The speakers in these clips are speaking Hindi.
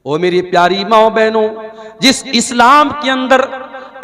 ओ मेरी प्यारी माओ बहनों, जिस इस्लाम के अंदर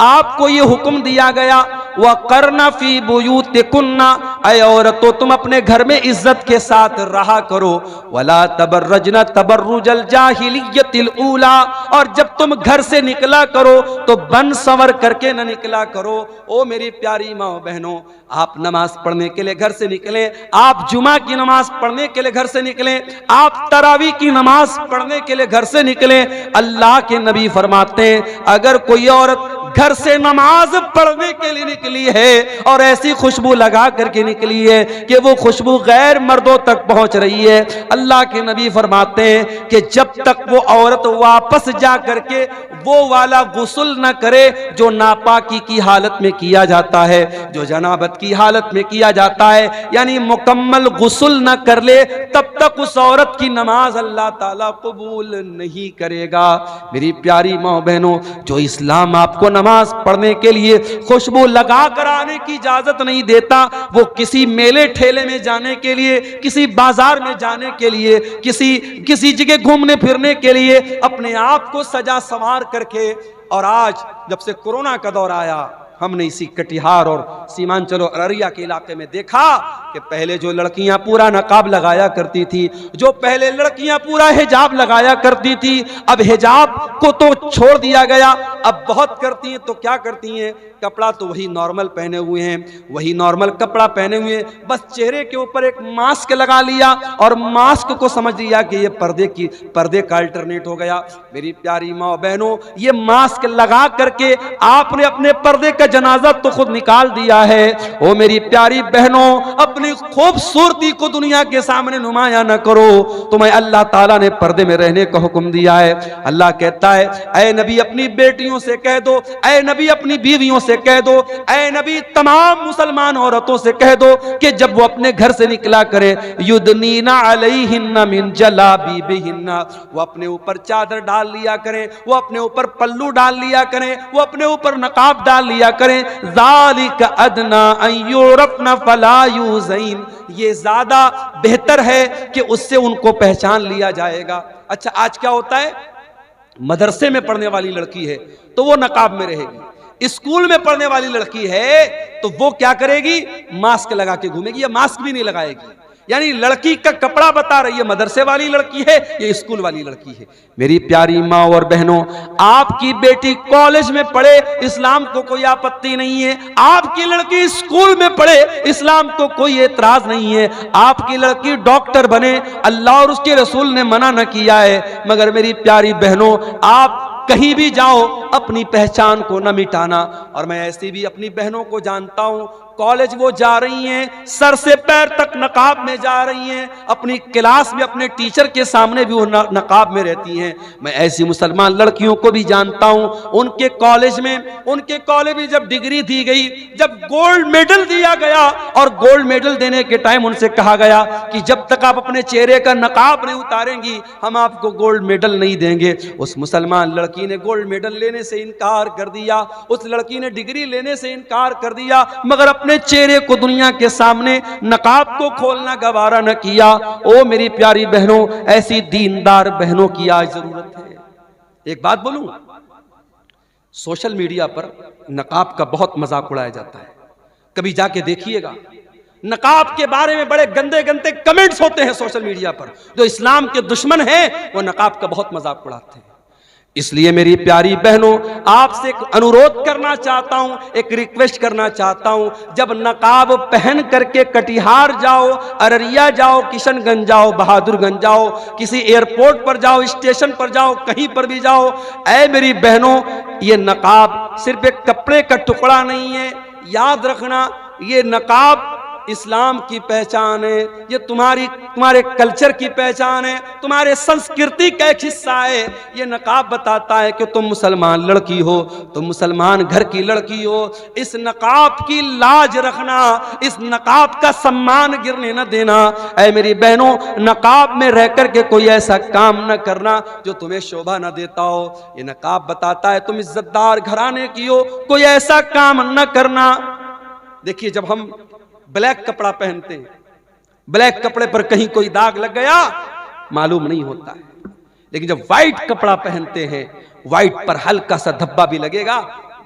आपको ये हुक्म दिया गया, वह करना फी बुयूतिकुन्ना, ऐ औरतों तुम अपने घर में इज्जत के साथ रहा करो, वला तबर्रजना तबर्रुजल जाहिलियतिल ऊला, और जब तुम घर से निकला करो तो बन संवर करके न निकला करो। ओ मेरी प्यारी माओ बहनों, आप नमाज पढ़ने के लिए घर से निकले, आप जुमा की नमाज पढ़ने के लिए घर से निकले, आप तरावी की नमाज पढ़ने के लिए घर से निकले। अल्लाह के नबी फरमाते हैं, अगर कोई औरत घर से नमाज पढ़ने के लिए निकली है और ऐसी खुशबू लगा करके निकली है कि वो खुशबू गैर मर्दों तक पहुंच रही है, अल्लाह के नबी फरमाते हैं कि जब तक वो औरत वापस जा करके वो वाला गुस्ल न करे जो नापाकी की हालत में किया जाता है, जो जनाबत की हालत में किया जाता है, यानी मुकम्मल गुस्ल न कर ले, तब तक उस औरत की नमाज अल्लाह ताला कबूल नहीं करेगा। मेरी प्यारी माँ बहनों, जो इस्लाम आपको नमाज पढ़ने के लिए खुशबू लगा कर आने की इजाजत नहीं देता, वो किसी मेले ठेले में जाने के लिए, किसी बाजार में जाने के लिए, किसी जगह घूमने फिरने के लिए अपने आप को सजा संवार करके, और आज जब से कोरोना का दौर आया, हमने इसी कटिहार और सीमांचल और अररिया के इलाके में देखा कि पहले जो लड़कियां पूरा नकाब लगाया करती थी, जो पहले लड़कियां पूरा हिजाब लगाया करती थी, अब हिजाब को तो छोड़ दिया गया, अब बहुत करती हैं तो क्या करती हैं, कपड़ा तो वही नॉर्मल पहने हुए हैं, वही नॉर्मल कपड़ा पहने हुए हैं, बस चेहरे के ऊपर एक मास्क लगा लिया और मास्क को समझ लिया कि ये पर्दे का अल्टरनेट हो गया। मेरी प्यारी माँ बहनों, ये मास्क लगा करके आपने अपने पर्दे का जनाजा तो खुद निकाल दिया है। ओ मेरी प्यारी बहनों, अपनी खूबसूरती को दुनिया के सामने नुमाया न करो, तुम्हें अल्लाह ताला ने पर्दे में रहने का हुक्म दिया है। अल्लाह कहता है, ऐ नबी अपनी बेटियों से कह दो, ऐ नबी अपनी बीवियों से कह दो, ऐ नबी तमाम मुसलमान औरतों से कह दो कि जब वो अपने घर से निकला करे, युदनीना अलैहिन्ना मिन जलाबीबिहिन्ना, वो अपने ऊपर चादर डाल लिया करें, वो अपने ऊपर पल्लू डाल लिया करें, वो अपने ऊपर नकाब डाल लिया करें। ज़ालिक अदना अन युरफ़ना फला युज़ैन, ये ज्यादा बेहतर है कि उससे उनको पहचान लिया जाएगा। अच्छा, आज क्या होता है, मदरसे में पढ़ने वाली लड़की है तो वो नकाब में रहेगी, स्कूल में पढ़ने वाली लड़की है तो वो क्या करेगी, मास्क लगा के घूमेगी या मास्क भी नहीं लगाएगी। यानी लड़की का कपड़ा बता रही है मदरसे वाली लड़की है ये स्कूल वाली लड़की है। मेरी प्यारी माँ और बहनों, आपकी बेटी कॉलेज में पढ़े, इस्लाम को कोई आपत्ति नहीं है, आपकी लड़की स्कूल में पढ़े, इस्लाम को कोई एतराज नहीं है, आपकी लड़की डॉक्टर बने, अल्लाह और उसके रसूल ने मना न किया है, मगर मेरी प्यारी बहनों, आप कहीं भी जाओ अपनी पहचान को न मिटाना। और मैं ऐसी भी अपनी बहनों को जानता हूं, कॉलेज वो जा रही हैं, सर से पैर तक नकाब में जा रही हैं, अपनी क्लास में अपने टीचर के सामने भी वो नकाब में रहती हैं। मैं ऐसी मुसलमान लड़कियों को भी जानता हूं, उनके कॉलेज में जब डिग्री दी गई, जब गोल्ड मेडल दिया गया और गोल्ड मेडल देने के टाइम उनसे कहा गया कि जब तक आप अपने चेहरे का नकाब नहीं उतारेंगी हम आपको गोल्ड मेडल नहीं देंगे। उस मुसलमान लड़की ने गोल्ड मेडल लेने से इनकार कर दिया, उस लड़की ने डिग्री लेने से इनकार कर दिया, मगर अपने चेहरे को दुनिया के सामने नकाब को खोलना गवारा न किया। ओ मेरी प्यारी बहनों, ऐसी दीनदार बहनों की आज जरूरत है। एक बात बोलूं, सोशल मीडिया पर नकाब का बहुत मजाक उड़ाया जाता है, कभी जाके देखिएगा, नकाब के बारे में बड़े गंदे गंदे कमेंट्स होते हैं सोशल मीडिया पर। जो इस्लाम के दुश्मन हैं वो नकाब का बहुत मजाक उड़ाते हैं। इसलिए मेरी प्यारी बहनों, आपसे एक अनुरोध करना चाहता हूं, एक रिक्वेस्ट करना चाहता हूं, जब नकाब पहन करके कटिहार जाओ, अररिया जाओ, किशनगंज जाओ, बहादुरगंज जाओ, किसी एयरपोर्ट पर जाओ, स्टेशन पर जाओ, कहीं पर भी जाओ, ऐ मेरी बहनों, ये नकाब सिर्फ एक कपड़े का टुकड़ा नहीं है, याद रखना, ये नकाब इस्लाम की पहचान है, ये तुम्हारे कल्चर की पहचान है, तुम्हारे संस्कृति का एक हिस्सा है। ये नकाब बताता है कि तुम मुसलमान लड़की हो, तुम मुसलमान घर की लड़की हो। इस नकाब की लाज रखना, इस नकाब का सम्मान गिरने न देना। ऐ मेरी बहनों, नकाब में रह करके कोई ऐसा काम न करना जो तुम्हें शोभा न देता हो। ये नकाब बताता है तुम इज्जतदार घराने की हो, कोई ऐसा काम न करना। देखिए, जब हम ब्लैक कपड़ा पहनते हैं, ब्लैक कपड़े पर कहीं कोई दाग लग गया मालूम नहीं होता है, लेकिन जब व्हाइट कपड़ा पहनते हैं, व्हाइट पर हल्का सा धब्बा भी लगेगा,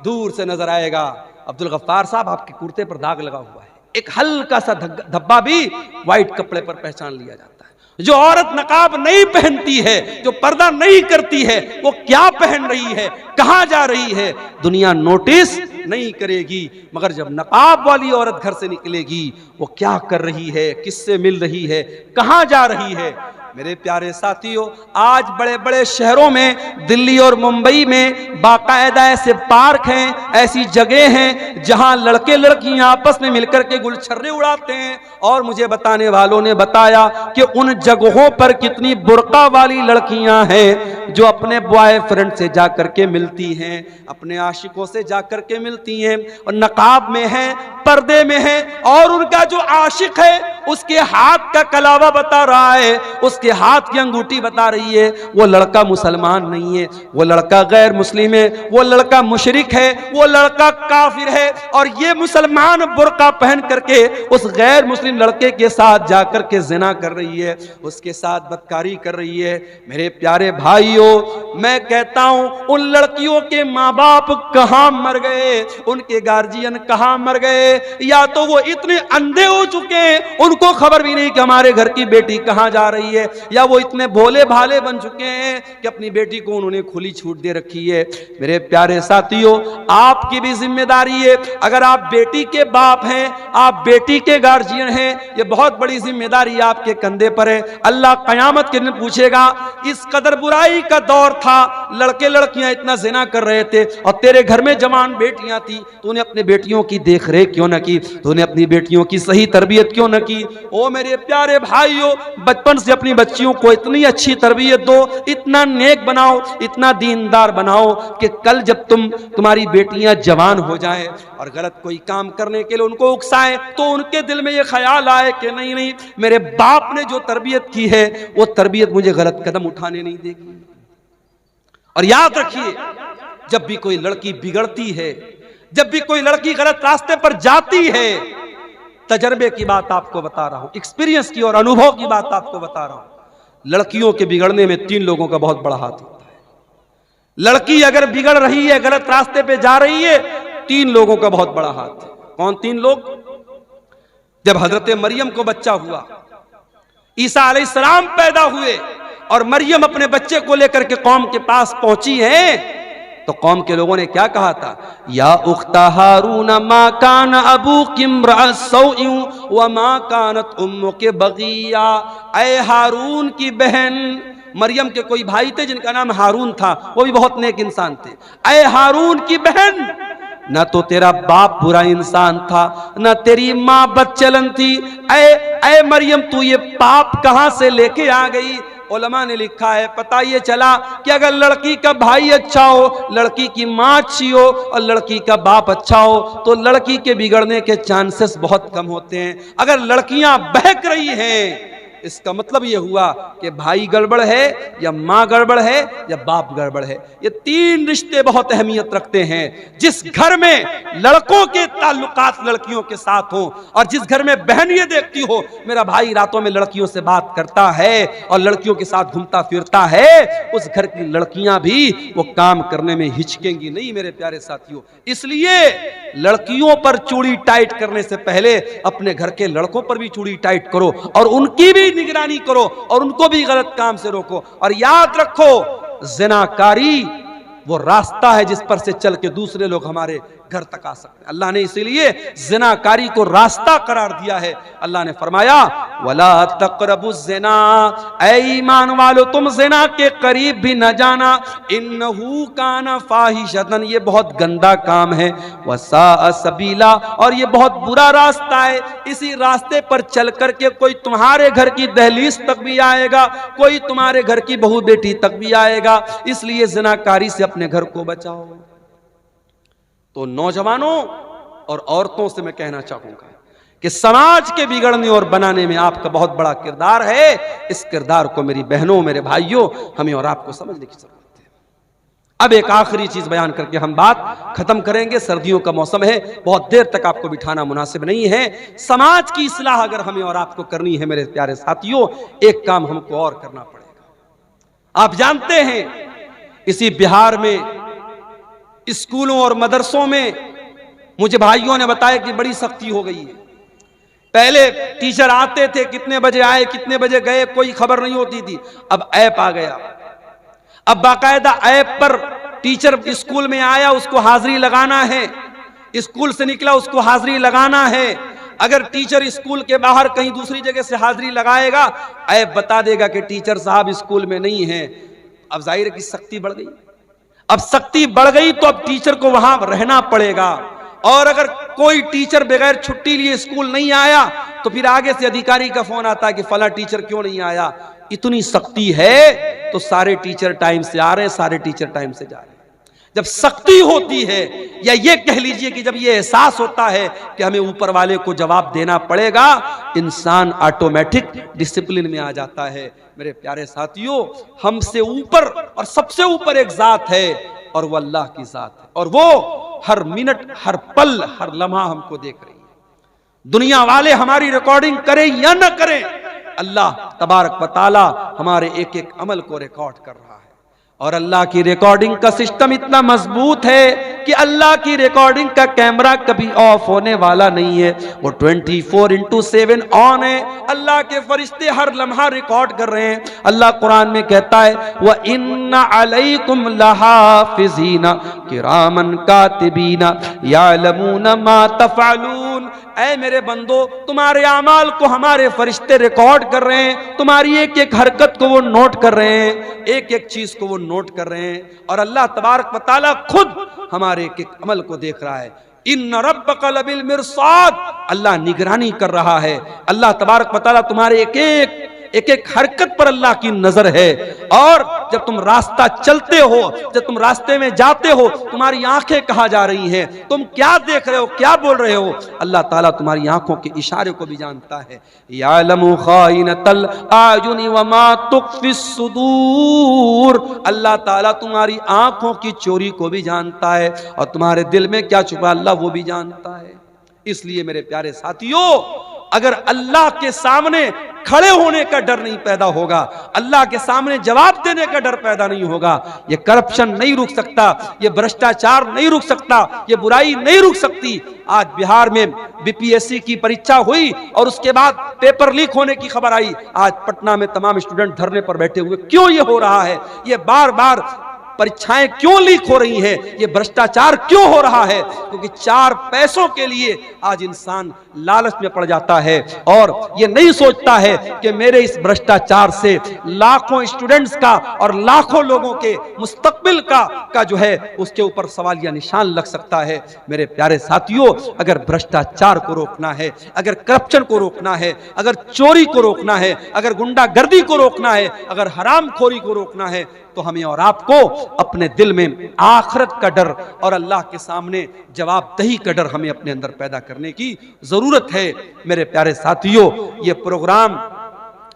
दूर से नजर आएगा अब्दुल गफ्फार साहब आपके कुर्ते पर दाग लगा हुआ है। एक हल्का सा धब्बा भी व्हाइट कपड़े पर पहचान लिया जाता है। जो औरत नकाब नहीं पहनती है, जो पर्दा नहीं करती है, वो क्या पहन रही है, कहां जा रही है, दुनिया नोटिस नहीं करेगी। मगर जब नकाब वाली औरत घर से निकलेगी, वो क्या कर रही है, किससे मिल रही है, कहां जा रही है। मेरे प्यारे साथियों, आज बड़े बड़े शहरों में, दिल्ली और मुंबई में बाकायदा ऐसे पार्क हैं, ऐसी जगह हैं जहां लड़के लड़कियां आपस में मिलकर के गुलछर्रे उड़ाते हैं। और मुझे बताने वालों ने बताया कि उन जगहों पर कितनी बुर्का वाली लड़कियां हैं जो अपने बॉयफ्रेंड से जाकर के मिलती हैं, अपने आशिकों से जाकर के मिलती हैं, और नकाब में है, पर्दे में है, और उनका जो आशिक है उसके हाथ का कलावा बता रहा है, उसके हाथ की अंगूठी बता रही है वो लड़का मुसलमान नहीं है, वो लड़का गैर मुस्लिम है, वो लड़का मुशरिक है, वो लड़का काफिर है। और ये मुसलमान बुर्का पहन करके उस गैर मुस्लिम लड़के के साथ जाकर के जिना कर रही है, उसके साथ बदकारी कर रही है। मेरे प्यारे भाइयों, मैं कहता हूं उन लड़कियों के माँ बाप कहां मर गए, उनके गार्जियन कहां मर गए, या तो वो इतने अंधे हो चुके हैं उनको खबर भी नहीं कि हमारे घर की बेटी कहां जा रही है, या वो इतने भोले भाले बन चुके हैं कि अपनी बेटी को उन्होंने खुली छूट दे रखी है। मेरे प्यारे साथियों, आपकी भी जिम्मेदारी है, अगर आप बेटी के बाप हैं, आप बेटी के गार्जियन हैं, ये बहुत बड़ी जिम्मेदारी आपके कंधे पर है। अल्लाह कयामत के दिन पूछेगा, इस कदर बुराई का दौर था, लड़के लड़कियां इतना जिना कर रहे थे और तेरे घर में जवान बेटियां थी, तूने अपने बेटियों की देख रेख क्यों न की, तूने अपनी बेटियों की सही तरबियत क्यों न की। ओ मेरे प्यारे भाइयों, बचपन से अपनी बच्चियों को इतनी अच्छी तरबियत दो, इतना नेक बनाओ, इतना दीनदार बनाओ कि कल जब तुम्हारी बेटियां जवान हो जाएं और गलत कोई काम करने के लिए उनको उकसाएं तो उनके दिल में ये ख्याल आए कि नहीं नहीं, मेरे बाप ने जो तरबियत की है वो तरबियत मुझे गलत कदम उठाने नहीं देगी। और याद रखिए, जब भी कोई लड़की बिगड़ती है, जब भी कोई लड़की गलत रास्ते पर जाती है, तजर्बे की बात आपको बता रहा हूं, एक्सपीरियंस की और अनुभव की बात आपको बता रहा हूं, लड़कियों के बिगड़ने में 3 लोगों का बहुत बड़ा हाथ होता है। लड़की अगर बिगड़ रही है, गलत रास्ते पे जा रही है, 3 लोगों का बहुत बड़ा हाथ है। कौन 3 लोग? जब हजरत मरियम को बच्चा हुआ, ईसा अलैहिस्सलाम पैदा हुए और मरियम अपने बच्चे को लेकर के कौम के पास पहुंची है, तो कौम के लोगों ने क्या कहा था? या उख्ता हारून मा कान अबूकी इम्रा सौइन व मा कानत उम्मुकी बगिया। ऐ हारून की बहन, मरियम के कोई भाई थे जिनका नाम हारून था, वो भी बहुत नेक इंसान थे। ऐ हारून की बहन, न तो तेरा बाप बुरा इंसान था, न तेरी माँ बदचलन थी। ऐ मरियम, तू ये पाप कहां से लेके आ गई? उलमा ने लिखा है, पता ये चला कि अगर लड़की का भाई अच्छा हो, लड़की की माँ अच्छी हो और लड़की का बाप अच्छा हो, तो लड़की के बिगड़ने के चांसेस बहुत कम होते हैं। अगर लड़कियां बहक रही हैं, इसका मतलब यह हुआ कि भाई गड़बड़ है, या माँ गड़बड़ है, या बाप गड़बड़ है। ये 3 रिश्ते बहुत अहमियत रखते हैं। जिस घर में लड़कों के ताल्लुकात लड़कियों के साथ हो, और जिस घर में बहन ये देखती हो मेरा भाई रातों में लड़कियों से बात करता है और लड़कियों के साथ घूमता फिरता है, उस घर की लड़कियां भी वो काम करने में हिचकेंगी नहीं। मेरे प्यारे साथियों, इसलिए लड़कियों पर चूड़ी टाइट करने से पहले अपने घर के लड़कों पर भी चूड़ी टाइट करो और उनकी भी निगरानी करो और उनको भी गलत काम से रोको। और याद रखो, ज़िनाकारी वो रास्ता है जिस पर से चल के दूसरे लोग हमारे घर तक आ सकते हैं। अल्लाह ने इसीलिए ज़िनाकारी को रास्ता करार दिया है। अल्लाह ने फरमाया, वला तक़रबुज़ ज़िना, ऐ ईमान वालो तुम ज़िना के करीब भी न जाना, इन्नहु काना फ़ाहिशतन, ये बहुत गंदा काम है, वसाअ सबीला, और ये बहुत बुरा रास्ता है। इसी रास्ते पर चल करके कोई तुम्हारे घर की दहलीज तक भी आएगा, कोई तुम्हारे घर की बहू बेटी तक भी आएगा। इसलिए ज़िनाकारी से अपने घर को बचाओ। तो नौजवानों और औरतों से मैं कहना चाहूंगा कि समाज के बिगड़ने और बनाने में आपका बहुत बड़ा किरदार है। इस किरदार को मेरी बहनों, मेरे भाइयों, हमें और आपको समझने की जरूरत है। अब एक आखिरी चीज बयान करके हम बात खत्म करेंगे। सर्दियों का मौसम है, बहुत देर तक आपको बिठाना मुनासिब नहीं है। समाज की इस्लाह अगर हमें और आपको करनी है मेरे प्यारे साथियों, एक काम हमको और करना पड़ेगा। आप जानते हैं इसी बिहार में स्कूलों और मदरसों में मुझे भाइयों ने बताया कि बड़ी सख्ती हो गई है। पहले टीचर आते थे, कितने बजे आए कितने बजे गए कोई खबर नहीं होती थी। अब ऐप आ गया, अब बाकायदा ऐप पर टीचर स्कूल में आया उसको हाजिरी लगाना है, स्कूल से निकला उसको हाजिरी लगाना है। अगर टीचर स्कूल के बाहर कहीं दूसरी जगह से हाजिरी लगाएगा, ऐप बता देगा कि टीचर साहब स्कूल में नहीं है। अब जाहिर है कि सख्ती बढ़ गई। अब सख्ती बढ़ गई तो अब टीचर को वहां रहना पड़ेगा, और अगर कोई टीचर बगैर छुट्टी लिए स्कूल नहीं आया तो फिर आगे से अधिकारी का फोन आता है कि फला टीचर क्यों नहीं आया। इतनी सख्ती है तो सारे टीचर टाइम से आ रहे हैं, सारे टीचर टाइम से जा रहे हैं। जब सख्ती होती है, या ये कह लीजिए कि जब ये एहसास होता है कि हमें ऊपर वाले को जवाब देना पड़ेगा, इंसान ऑटोमेटिक डिसिप्लिन में आ जाता है। मेरे प्यारे साथियों, हमसे ऊपर और सबसे ऊपर एक जात है और वो अल्लाह की जात है, और वो हर मिनट हर पल हर लम्हा हमको देख रही है। दुनिया वाले हमारी रिकॉर्डिंग करें या न करें, अल्लाह तबारक व तआला हमारे एक एक अमल को रिकॉर्ड कर रहा है। और अल्लाह की रिकॉर्डिंग का सिस्टम इतना मजबूत है कि अल्लाह की रिकॉर्डिंग का कैमरा कभी ऑफ होने वाला नहीं है, वो 24/7 ऑन है। अल्लाह के फरिश्ते हर लम्हा रिकॉर्ड कर रहे हैं। अल्लाह कुरान में कहता है, व इन्ना अलैकुम लहाफिज़ीना किरामन कातिबीना यालमूना मा तफ़अलून। ऐ मेरे बंदो, तुम्हारे अमाल को हमारे फरिश्ते रिकॉर्ड कर रहे हैं, तुम्हारी एक एक हरकत को वो नोट कर रहे हैं, एक एक चीज को वो नोट कर रहे हैं। और अल्लाह तबारक व तआला खुद हमारे एक एक अमल को देख रहा है। इन्न रब्बका लबिल मिरसाद, अल्लाह निगरानी कर रहा है। अल्लाह तबारक व तआला तुम्हारे एक एक हरकत पर अल्लाह की नजर है। और जब तुम रास्ता चलते हो, जब तुम रास्ते में जाते हो, तुम्हारी आंखें कहां जा रही हैं, तुम क्या देख रहे हो, क्या बोल रहे हो, अल्लाह ताला तुम्हारी आंखों के इशारे को भी जानता है। यालमु खाइनतल आयुनि व मा तुख्फिस सुदूर, अल्लाह ताला तुम्हारी आंखों की चोरी को भी जानता है, और तुम्हारे दिल में क्या छुपा अल्लाह वो भी जानता है। इसलिए मेरे प्यारे साथियों, अगर अल्लाह के सामने खड़े होने का डर नहीं पैदा होगा, अल्लाह के सामने जवाब देने का डर पैदा नहीं होगा, ये करप्शन नहीं रुक सकता, ये भ्रष्टाचार नहीं रुक सकता, ये बुराई नहीं रुक सकती। आज बिहार में बीपीएससी की परीक्षा हुई और उसके बाद पेपर लीक होने की खबर आई। आज पटना में तमाम स्टूडेंट धरने पर बैठे हुए। क्यों ये हो रहा है? ये बार बार परीक्षाएं क्यों लीक हो रही हैं? ये भ्रष्टाचार क्यों हो रहा है? क्योंकि 4 पैसों के लिए आज इंसान लालच में पड़ जाता है और ये नहीं सोचता है कि मेरे इस भ्रष्टाचार से लाखों स्टूडेंट्स का और लाखों लोगों के मुस्तकबिल का जो है उसके ऊपर सवालिया निशान लग सकता है। मेरे प्यारे साथियों, अगर भ्रष्टाचार को रोकना है, अगर करप्शन को रोकना है, अगर चोरी को रोकना है, अगर गुंडागर्दी को रोकना है, अगर हरामखोरी को रोकना है, तो हमें और आपको अपने दिल में आखिरत का डर और अल्लाह के सामने जवाबदेही का डर हमें अपने अंदर पैदा करने की जरूरत है। मेरे प्यारे साथियों, ये प्रोग्राम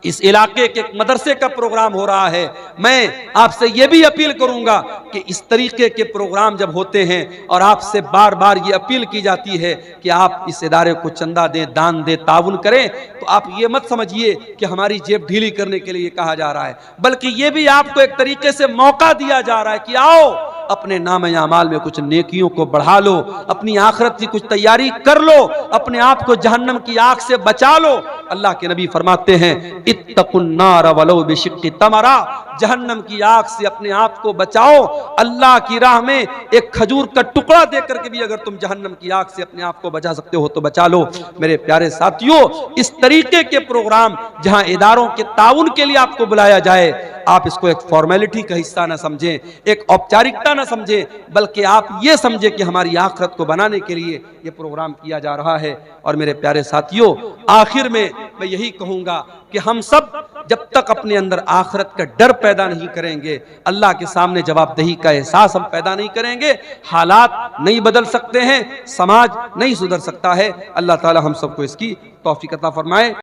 इस इलाके के मदरसे का प्रोग्राम हो रहा है। मैं आपसे यह भी अपील करूंगा कि इस तरीके के प्रोग्राम जब होते हैं और आपसे बार बार ये अपील की जाती है कि आप इस इदारे को चंदा दें, दान दें, ताउन करें, तो आप ये मत समझिए कि हमारी जेब ढीली करने के लिए कहा जा रहा है, बल्कि ये भी आपको एक तरीके से मौका दिया जा रहा है कि आओ अपने नाम-ए-आमाल में कुछ नेकियों को बढ़ा लो, अपनी आखिरत की कुछ तैयारी कर लो, अपने आप को जहन्नम की आग से बचा लो। अल्लाह के नबी फरमाते हैं, इत्तकुन नार वलो बिशिक्कि तमरा, जहन्नम की आग से अपने आप को बचाओ। अल्लाह की राह में एक खजूर का टुकड़ा देकर के भी अगर तुम जहन्नम की आग से अपने आप को बचा सकते हो तो बचा लो। मेरे प्यारे साथियों, इस तरीके के प्रोग्राम जहां इदारों के ताउन के लिए आपको बुलाया जाए, आप इसको एक फॉर्मेलिटी का हिस्सा ना समझें, एक औपचारिकता ना समझें, बल्कि आप ये समझें कि हमारी आखिरत को बनाने के लिए ये प्रोग्राम किया जा रहा है। और मेरे प्यारे साथियों, आखिर में मैं यही कहूंगा कि हम सब जब तक अपने अंदर आखिरत का डर पैदा नहीं करेंगे, अल्लाह के सामने जवाबदेही का एहसास हम पैदा नहीं करेंगे, हालात नहीं बदल सकते हैं, समाज नहीं सुधर सकता है। अल्लाह ताला हम सबको इसकी तौफीक अता फरमाए।